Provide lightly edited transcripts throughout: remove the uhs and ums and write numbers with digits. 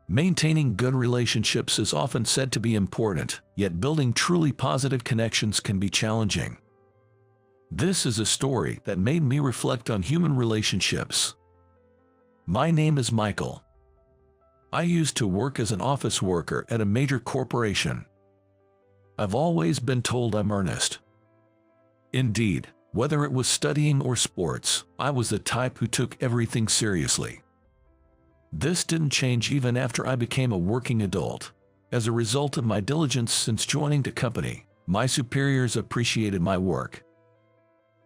Maintaining good relationships is often said to be important, yet building truly positive connections can be challenging. This is a story that made me reflect on human relationships. My name is Michael. I used to work as an office worker at a major corporation. I've always been told I'm earnest. Indeed, whether it was studying or sports, I was the type who took everything seriously. This didn't change even after I became a working adult. As a result of my diligence since joining the company, my superiors appreciated my work.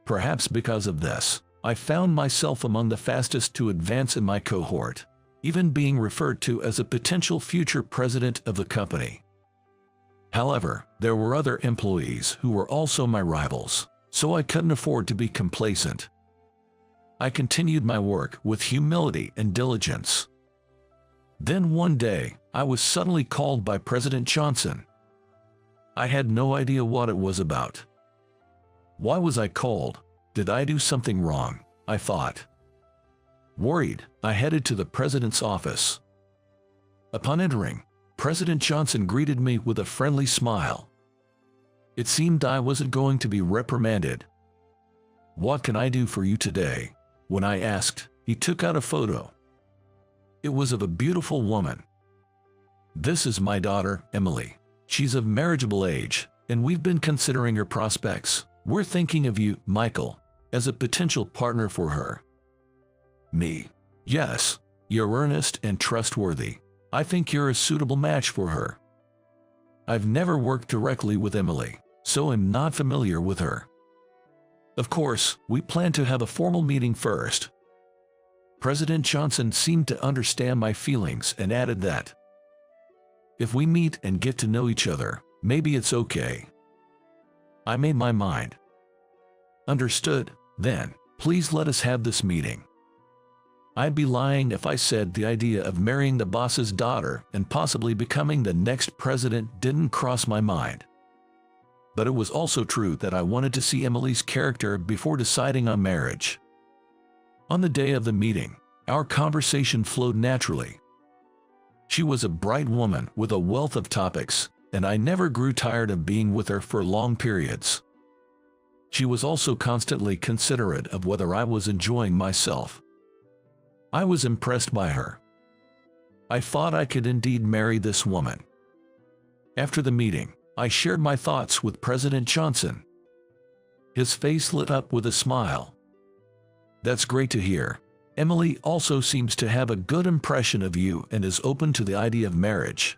Perhaps because of this, I found myself among the fastest to advance in my cohort, even being referred to as a potential future president of the company. However, there were other employees who were also my rivals, so I couldn't afford to be complacent. I continued my work with humility and diligence. Then one day, I was suddenly called by President Johnson. I had no idea what it was about. Why was I called? Did I do something wrong? I thought. Worried, I headed to the president's office. Upon entering, President Johnson greeted me with a friendly smile. It seemed I wasn't going to be reprimanded. "What can I do for you today?" When I asked, he took out a photo. It was of a beautiful woman. "This is my daughter, Emily. She's of marriageable age, and we've been considering her prospects. We're thinking of you, Michael, as a potential partner for her." Me. "Yes, you're earnest and trustworthy. I think you're a suitable match for her." I've never worked directly with Emily, so I'm not familiar with her. Of course, we plan to have a formal meeting first. President Johnson seemed to understand my feelings and added that if we meet and get to know each other, maybe it's okay. I made my mind. Understood, then, please let us have this meeting. I'd be lying if I said the idea of marrying the boss's daughter and possibly becoming the next president didn't cross my mind. But it was also true that I wanted to see Emily's character before deciding on marriage. On the day of the meeting, our conversation flowed naturally. She was a bright woman with a wealth of topics, and I never grew tired of being with her for long periods. She was also constantly considerate of whether I was enjoying myself. I was impressed by her. I thought I could indeed marry this woman. After the meeting, I shared my thoughts with President Johnson. His face lit up with a smile. "That's great to hear. Emily also seems to have a good impression of you and is open to the idea of marriage."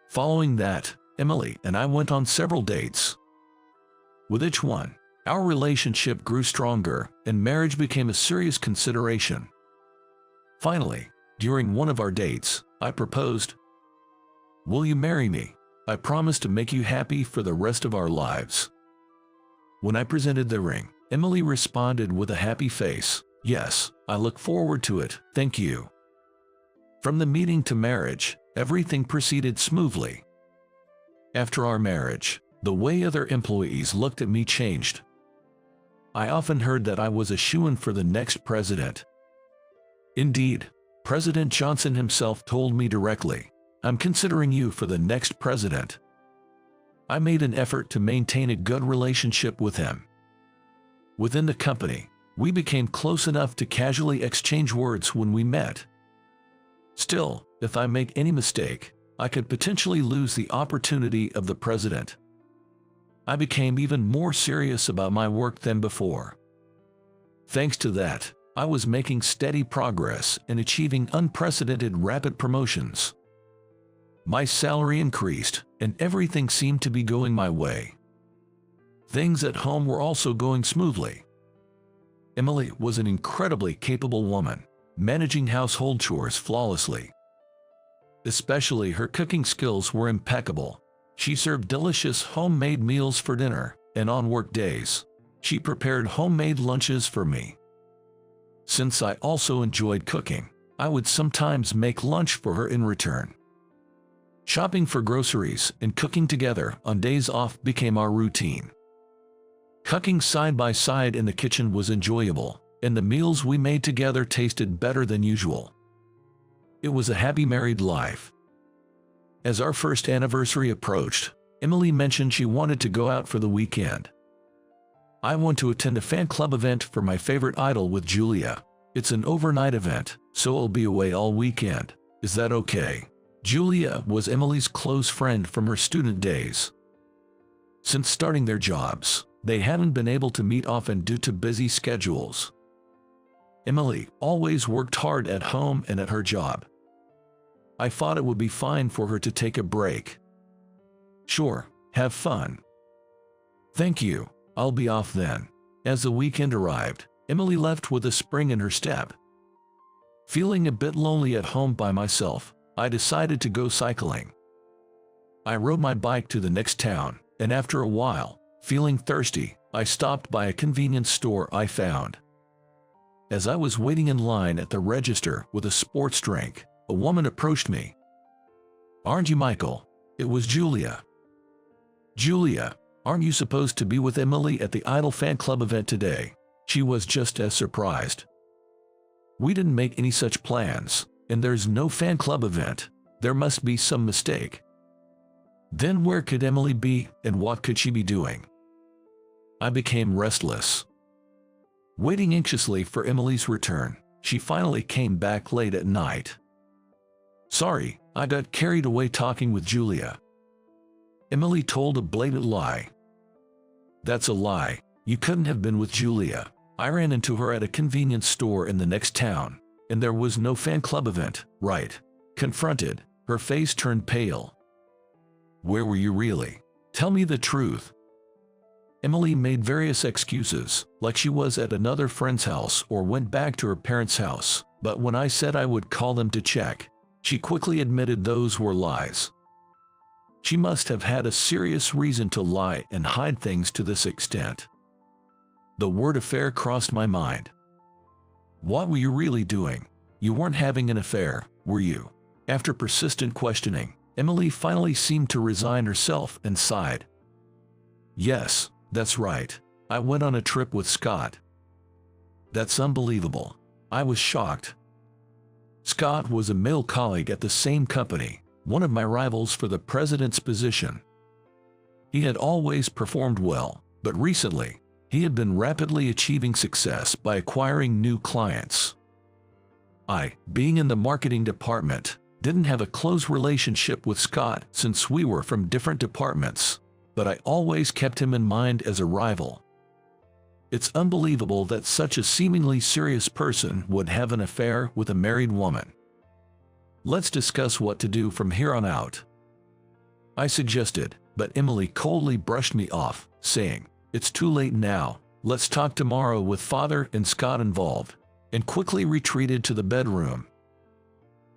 Following that, Emily and I went on several dates. With each one, our relationship grew stronger and marriage became a serious consideration. Finally, during one of our dates, I proposed. "Will you marry me? I promise to make you happy for the rest of our lives." When I presented the ring, Emily responded with a happy face. "Yes, I look forward to it, thank you." From the meeting to marriage, everything proceeded smoothly. After our marriage, the way other employees looked at me changed. I often heard that I was a shoo-in for the next president. Indeed, President Johnson himself told me directly, "I'm considering you for the next president." I made an effort to maintain a good relationship with him. Within the company, we became close enough to casually exchange words when we met. Still, if I make any mistake, I could potentially lose the opportunity of the president. I became even more serious about my work than before. Thanks to that, I was making steady progress and achieving unprecedented rapid promotions. My salary increased, and everything seemed to be going my way. Things at home were also going smoothly. Emily was an incredibly capable woman, managing household chores flawlessly. Especially her cooking skills were impeccable. She served delicious homemade meals for dinner, and on work days, she prepared homemade lunches for me. Since I also enjoyed cooking, I would sometimes make lunch for her in return. Shopping for groceries and cooking together on days off became our routine. Cooking side by side in the kitchen was enjoyable, and the meals we made together tasted better than usual. It was a happy married life. As our first anniversary approached, Emily mentioned she wanted to go out for the weekend. I want to attend a fan club event for my favorite idol with Julia. It's an overnight event, so I'll be away all weekend. Is that okay? Julia was Emily's close friend from her student days. Since starting their jobs, they hadn't been able to meet often due to busy schedules. Emily always worked hard at home and at her job. I thought it would be fine for her to take a break. Sure, have fun. Thank you, I'll be off then. As the weekend arrived, Emily left with a spring in her step. Feeling a bit lonely at home by myself, I decided to go cycling. I rode my bike to the next town, and after a while, feeling thirsty, I stopped by a convenience store I found. As I was waiting in line at the register with a sports drink, a woman approached me. "Aren't you Michael?" It was Julia. "Julia, aren't you supposed to be with Emily at the Idol fan club event today?" She was just as surprised. "We didn't make any such plans, and there's no fan club event. There must be some mistake." Then where could Emily be, and what could she be doing? I became restless. Waiting anxiously for Emily's return, she finally came back late at night. "Sorry, I got carried away talking with Julia." Emily told a blatant lie. "That's a lie. You couldn't have been with Julia. I ran into her at a convenience store in the next town, and there was no fan club event, right?" Confronted, her face turned pale. "Where were you really? Tell me the truth." Emily made various excuses, like she was at another friend's house or went back to her parents' house, but when I said I would call them to check, she quickly admitted those were lies. She must have had a serious reason to lie and hide things to this extent. The word affair crossed my mind. What were you really doing? You weren't having an affair, were you? After persistent questioning, Emily finally seemed to resign herself and sighed. "Yes, that's right. I went on a trip with Scott." "That's unbelievable." I was shocked. Scott was a male colleague at the same company, one of my rivals for the president's position. He had always performed well, but recently, he had been rapidly achieving success by acquiring new clients. I, being in the marketing department, didn't have a close relationship with Scott since we were from different departments, but I always kept him in mind as a rival. It's unbelievable that such a seemingly serious person would have an affair with a married woman. "Let's discuss what to do from here on out," I suggested, but Emily coldly brushed me off, saying, "It's too late now, let's talk tomorrow with Father and Scott involved," and quickly retreated to the bedroom.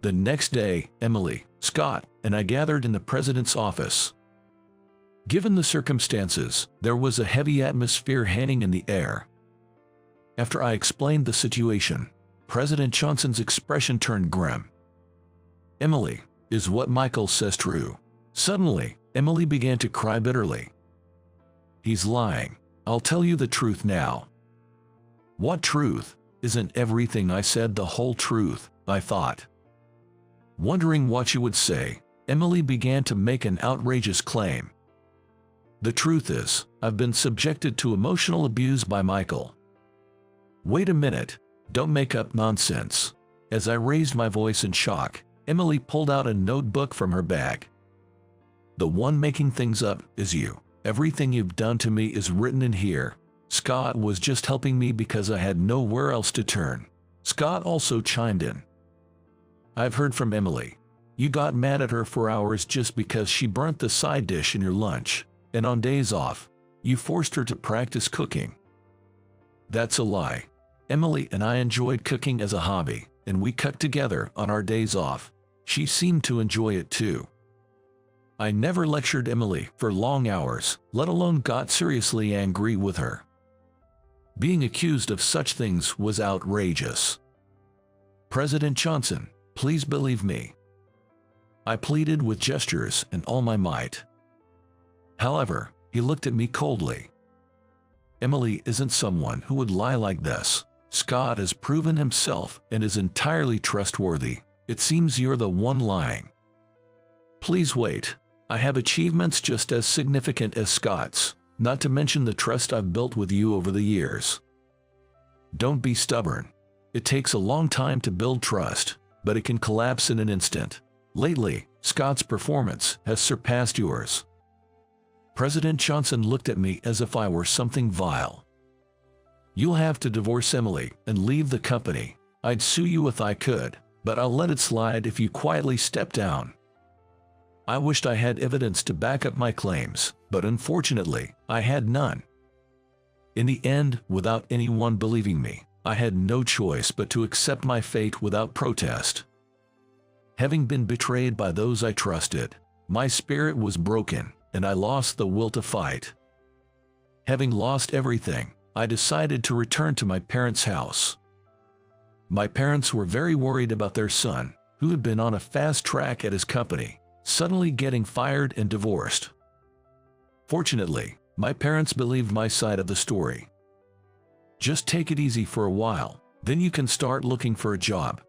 The next day, Emily, Scott, and I gathered in the president's office. Given the circumstances, there was a heavy atmosphere hanging in the air. After I explained the situation, President Johnson's expression turned grim. "Emily, is what Michael says true?" Suddenly, Emily began to cry bitterly. "He's lying. I'll tell you the truth now." "What truth? Isn't everything I said the whole truth?" I thought. Wondering what she would say, Emily began to make an outrageous claim. "The truth is, I've been subjected to emotional abuse by Michael." "Wait a minute, don't make up nonsense." As I raised my voice in shock, Emily pulled out a notebook from her bag. "The one making things up is you. Everything you've done to me is written in here. Scott was just helping me because I had nowhere else to turn." Scott also chimed in. "I've heard from Emily. You got mad at her for hours just because she burnt the side dish in your lunch, and on days off, you forced her to practice cooking." "That's a lie. Emily and I enjoyed cooking as a hobby, and we cooked together on our days off. She seemed to enjoy it too." I never lectured Emily for long hours, let alone got seriously angry with her. Being accused of such things was outrageous. "President Johnson, please believe me," I pleaded with gestures and all my might. However, he looked at me coldly. "Emily isn't someone who would lie like this. Scott has proven himself and is entirely trustworthy. It seems you're the one lying. Please wait. I have achievements just as significant as Scott's, not to mention the trust I've built with you over the years. Don't be stubborn. It takes a long time to build trust, but it can collapse in an instant. Lately, Scott's performance has surpassed yours. President Johnson looked at me as if I were something vile. You'll have to divorce Emily and leave the company. I'd sue you if I could, but I'll let it slide if you quietly step down. I wished I had evidence to back up my claims, but unfortunately, I had none. In the end, without anyone believing me, I had no choice but to accept my fate without protest. Having been betrayed by those I trusted, my spirit was broken, and I lost the will to fight. Having lost everything, I decided to return to my parents' house. My parents were very worried about their son, who had been on a fast track at his company, suddenly getting fired and divorced. Fortunately, my parents believed my side of the story. Just take it easy for a while, then you can start looking for a job,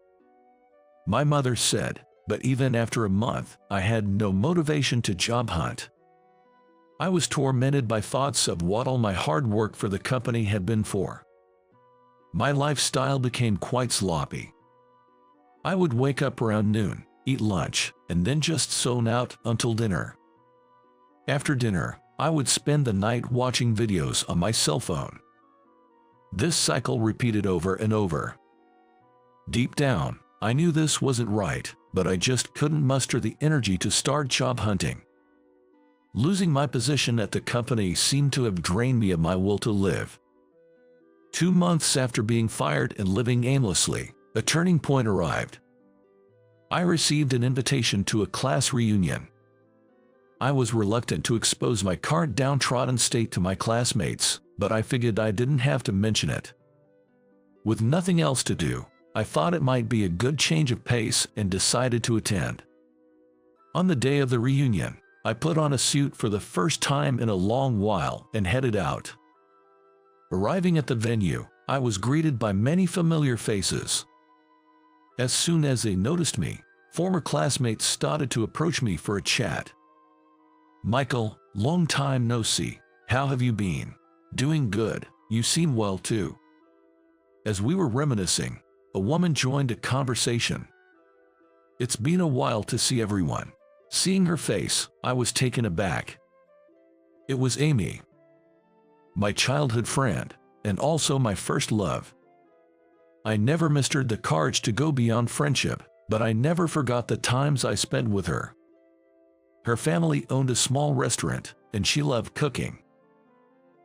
my mother said, but even after a month, I had no motivation to job hunt. I was tormented by thoughts of what all my hard work for the company had been for. My lifestyle became quite sloppy. I would wake up around noon, eat lunch, and then just zone out until dinner. After dinner, I would spend the night watching videos on my cell phone. This cycle repeated over and over. Deep down, I knew this wasn't right, but I just couldn't muster the energy to start job hunting. Losing my position at the company seemed to have drained me of my will to live. 2 months after being fired and living aimlessly, a turning point arrived. I received an invitation to a class reunion. I was reluctant to expose my current downtrodden state to my classmates, but I figured I didn't have to mention it. With nothing else to do, I thought it might be a good change of pace and decided to attend. On the day of the reunion, I put on a suit for the first time in a long while and headed out. Arriving at the venue, I was greeted by many familiar faces. As soon as they noticed me, former classmates started to approach me for a chat. "Michael, long time no see. How have you been?" "Doing good. You seem well too." As we were reminiscing, a woman joined a conversation. "It's been a while to see everyone." Seeing her face, I was taken aback. It was Amy, my childhood friend, and also my first love. I never mustered the courage to go beyond friendship, but I never forgot the times I spent with her. Her family owned a small restaurant, and she loved cooking,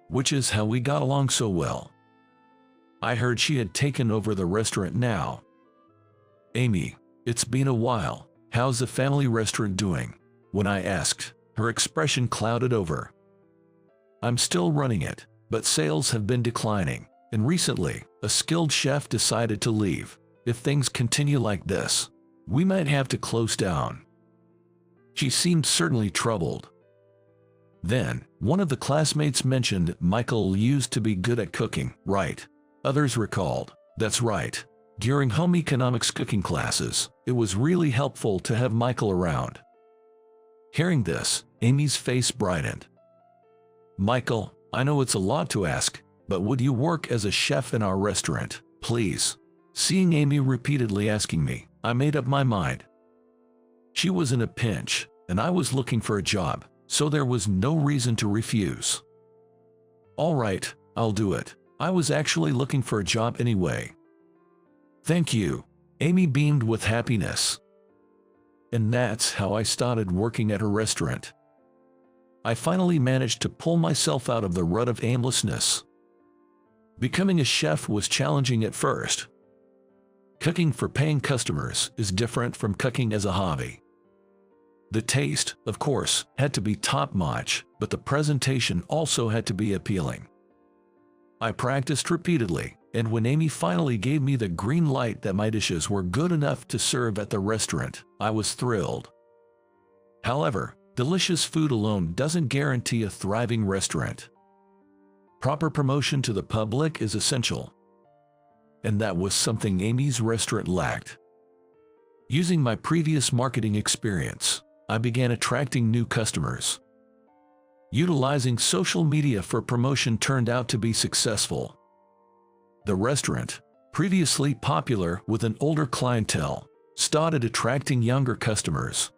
which is how we got along so well. I heard she had taken over the restaurant now. "Amy, it's been a while. How's the family restaurant doing?" When I asked, her expression clouded over. "I'm still running it, but sales have been declining, and recently, a skilled chef decided to leave. If things continue like this, we might have to close down." She seemed certainly troubled. Then, one of the classmates mentioned Michael used to be good at cooking, right? Others recalled, "That's right. During home economics cooking classes, it was really helpful to have Michael around." Hearing this, Amy's face brightened. "Michael, I know it's a lot to ask, but would you work as a chef in our restaurant, please?" Seeing Amy repeatedly asking me, I made up my mind. She was in a pinch, and I was looking for a job, so there was no reason to refuse. "All right, I'll do it. I was actually looking for a job anyway." "Thank you." Amy beamed with happiness. And that's how I started working at her restaurant. I finally managed to pull myself out of the rut of aimlessness. Becoming a chef was challenging at first. Cooking for paying customers is different from cooking as a hobby. The taste, of course, had to be top-notch, but the presentation also had to be appealing. I practiced repeatedly, and when Amy finally gave me the green light that my dishes were good enough to serve at the restaurant, I was thrilled. However, delicious food alone doesn't guarantee a thriving restaurant. Proper promotion to the public is essential. And that was something Amy's restaurant lacked. Using my previous marketing experience, I began attracting new customers. Utilizing social media for promotion turned out to be successful. The restaurant, previously popular with an older clientele, started attracting younger customers,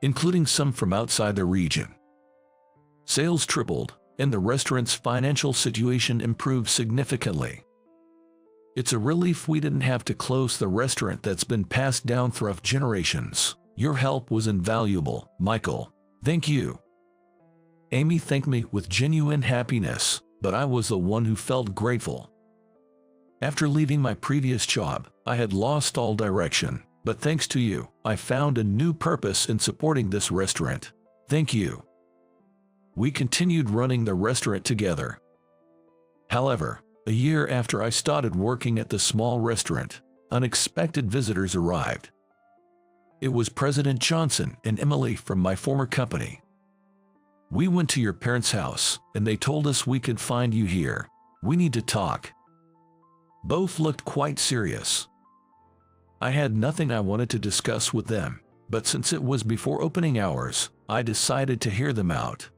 including some from outside the region. Sales tripled, and the restaurant's financial situation improved significantly. It's a relief we didn't have to close the restaurant that's been passed down through generations. Your help was invaluable, Michael. Thank you. Amy thanked me with genuine happiness, but I was the one who felt grateful. After leaving my previous job, I had lost all direction, but thanks to you, I found a new purpose in supporting this restaurant. Thank you. We continued running the restaurant together. However, a year after I started working at the small restaurant, unexpected visitors arrived. It was President Johnson and Emily from my former company. We went to your parents' house, and they told us we could find you here. We need to talk. Both looked quite serious. I had nothing I wanted to discuss with them, but since it was before opening hours, I decided to hear them out.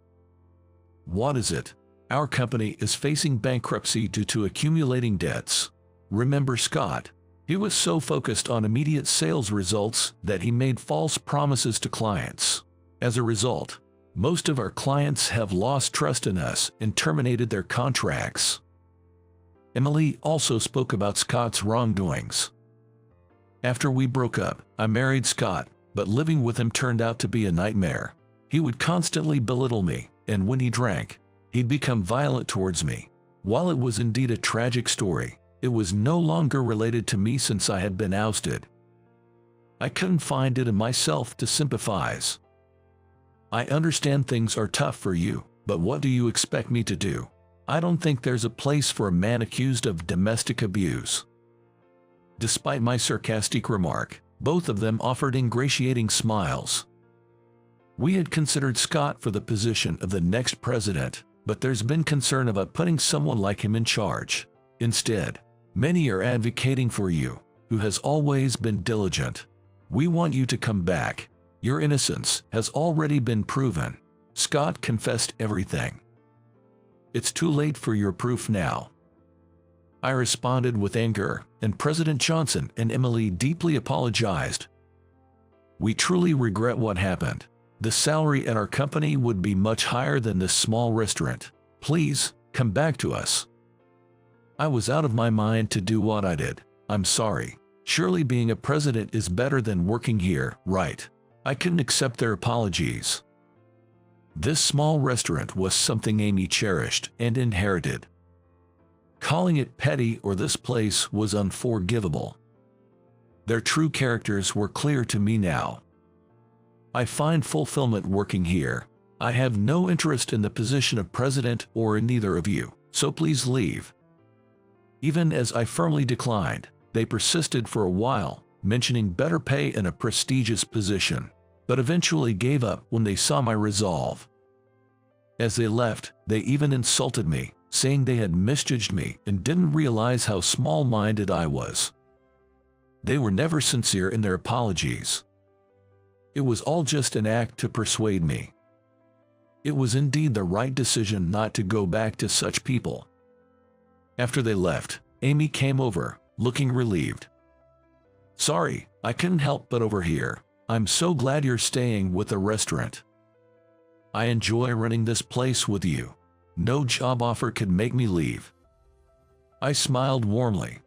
What is it? Our company is facing bankruptcy due to accumulating debts. Remember Scott? He was so focused on immediate sales results that he made false promises to clients. As a result, most of our clients have lost trust in us and terminated their contracts. Emily also spoke about Scott's wrongdoings. After we broke up, I married Scott, but living with him turned out to be a nightmare. He would constantly belittle me, and when he drank, he'd become violent towards me. While it was indeed a tragic story, it was no longer related to me since I had been ousted. I couldn't find it in myself to sympathize. I understand things are tough for you, but what do you expect me to do? I don't think there's a place for a man accused of domestic abuse. Despite my sarcastic remark, both of them offered ingratiating smiles. We had considered Scott for the position of the next president, but there's been concern about putting someone like him in charge. Instead, many are advocating for you, who has always been diligent. We want you to come back. Your innocence has already been proven. Scott confessed everything. It's too late for your proof now. I responded with anger, and President Johnson and Emily deeply apologized. We truly regret what happened. The salary at our company would be much higher than this small restaurant. Please, come back to us. I was out of my mind to do what I did. I'm sorry. Surely being a president is better than working here, right? I couldn't accept their apologies. This small restaurant was something Amy cherished and inherited. Calling it petty or this place was unforgivable. Their true characters were clear to me now. I find fulfillment working here. I have no interest in the position of president or in neither of you, so please leave. Even as I firmly declined, they persisted for a while, mentioning better pay and a prestigious position, but eventually gave up when they saw my resolve. As they left, they even insulted me, saying they had misjudged me and didn't realize how small-minded I was. They were never sincere in their apologies. It was all just an act to persuade me. It was indeed the right decision not to go back to such people. After they left, Amy came over, looking relieved. Sorry, I couldn't help but overhear. I'm so glad you're staying with the restaurant. I enjoy running this place with you. No job offer could make me leave. I smiled warmly.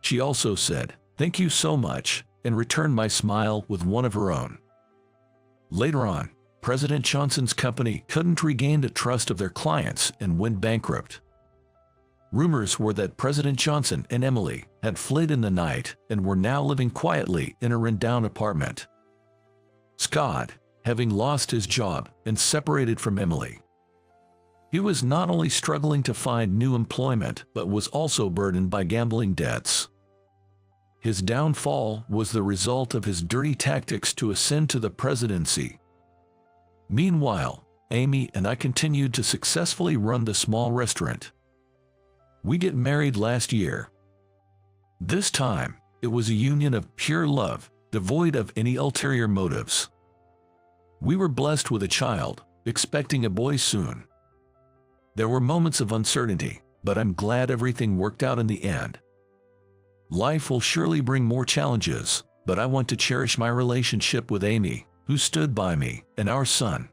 She also said, "Thank you so much," and returned my smile with one of her own. Later on, President Johnson's company couldn't regain the trust of their clients and went bankrupt. Rumors were that President Johnson and Emily had fled in the night and were now living quietly in a rundown apartment. Scott, having lost his job and separated from Emily, he was not only struggling to find new employment but was also burdened by gambling debts. His downfall was the result of his dirty tactics to ascend to the presidency. Meanwhile, Amy and I continued to successfully run the small restaurant. We get married last year. This time, It was a union of pure love, devoid of any ulterior motives. We were blessed with a child, expecting a boy soon. There were moments of uncertainty, but I'm glad everything worked out in the end. Life will surely bring more challenges, but I want to cherish my relationship with Amy, who stood by me, and our son.